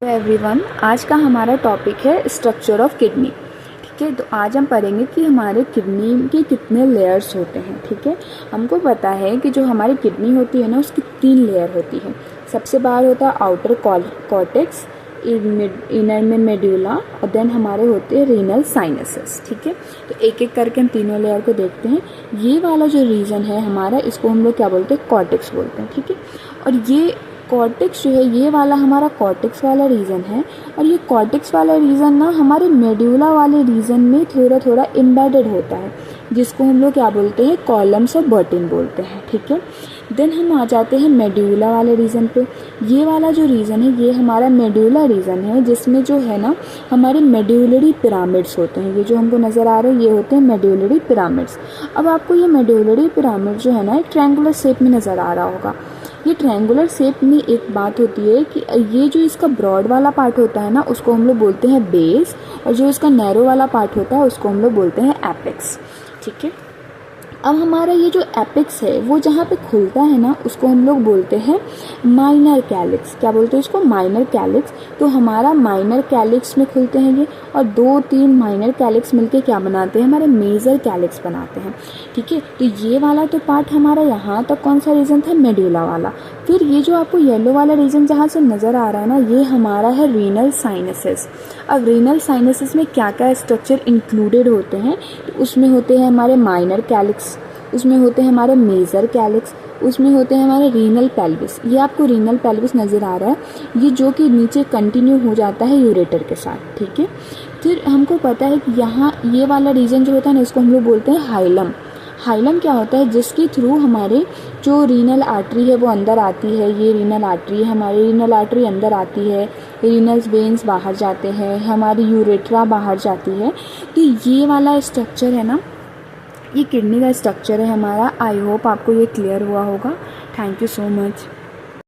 Hello everyone, आज का हमारा टॉपिक है स्ट्रक्चर ऑफ किडनी। ठीक है, तो आज हम पढ़ेंगे कि हमारे किडनी के कितने लेयर्स होते हैं। ठीक है, हमको पता है कि जो हमारी किडनी होती है ना, उसकी 3 लेयर होती है। सबसे बाहर होता है आउटर कॉर्टेक्स, इनर में मेड्यूला, और देन हमारे होते हैं रीनल साइनसेस। ठीक है, तो एक एक करके हम तीनों लेयर को देखते हैं। ये वाला जो रीजन है हमारा, इसको हम लोग क्या बोलते हैं, कॉर्टेक्स बोलते हैं। ठीक है, और ये कॉर्टेक्स जो है, ये वाला हमारा कॉर्टेक्स वाला रीजन है, और ये कॉर्टेक्स वाला रीजन ना हमारे मेड्यूला वाले रीजन में थोड़ा थोड़ा एम्बेडेड होता है, जिसको हम लोग क्या बोलते हैं, कॉलम्स ऑफ बर्टिन बोलते हैं। ठीक है, देन हम आ जाते हैं मेड्यूला वाले रीजन पे। ये वाला जो रीजन है, ये हमारा मेड्यूला रीजन है, जिसमें जो है ना हमारे मेड्यूलरी पिरामिड्स होते हैं। ये जो हमको नज़र आ रहे हैं, ये होते हैं मेड्यूलरी पिरामिड्स। अब आपको ये मेड्यूलरी पिरामिड जो है ना, एक ट्रायंगुलर शेप में नज़र आ रहा होगा। ये ट्रायंगुलर शेप में एक बात होती है कि ये जो इसका ब्रॉड वाला पार्ट होता है ना, उसको हम लोग बोलते हैं बेस, और जो इसका नैरो वाला पार्ट होता है उसको हम लोग बोलते हैं एपेक्स। ठीक है, अब हमारा ये जो एपेक्स है, वो जहाँ पे खुलता है ना, उसको हम लोग बोलते हैं माइनर कैलिक्स। क्या बोलते हैं इसको, माइनर कैलिक्स। तो हमारा माइनर कैलिक्स में खुलते हैं ये, और 2-3 माइनर कैलिक्स मिलके क्या बनाते हैं, हमारे मेजर कैलिक्स बनाते हैं। ठीक है, तो ये वाला तो पार्ट हमारा यहाँ तक कौन सा रीजन था, मेड्यूला वाला। फिर ये जो आपको येलो वाला रीजन जहाँ से नज़र आ रहा है ना, ये हमारा है रीनल साइनसेस। अब रीनल साइनसेस में क्या क्या स्ट्रक्चर इंक्लूडेड होते हैं, तो उसमें होते हैं हमारे माइनर कैलिक्स, उसमें होते हैं हमारे मेजर कैलिक्स, उसमें होते हैं हमारे रीनल पेल्विस। ये आपको रीनल पेल्विस नज़र आ रहा है, ये जो कि नीचे कंटिन्यू हो जाता है यूरेटर के साथ। ठीक है, फिर हमको पता है कि यहाँ ये वाला रीजन जो होता है ना, इसको हम लोग बोलते हैं हाइलम। हाइलम क्या होता है, जिसके थ्रू हमारे जो रीनल आर्टरी है वो अंदर आती है। ये रीनल आर्टरी है, हमारी रीनल आर्टरी अंदर आती है, रीनल वेन्स बाहर जाते हैं, हमारी यूरेट्रा बाहर जाती है। तो ये वाला स्ट्रक्चर है ना, ये किडनी का स्ट्रक्चर है हमारा। आई होप आपको ये क्लियर हुआ होगा। Thank you so much.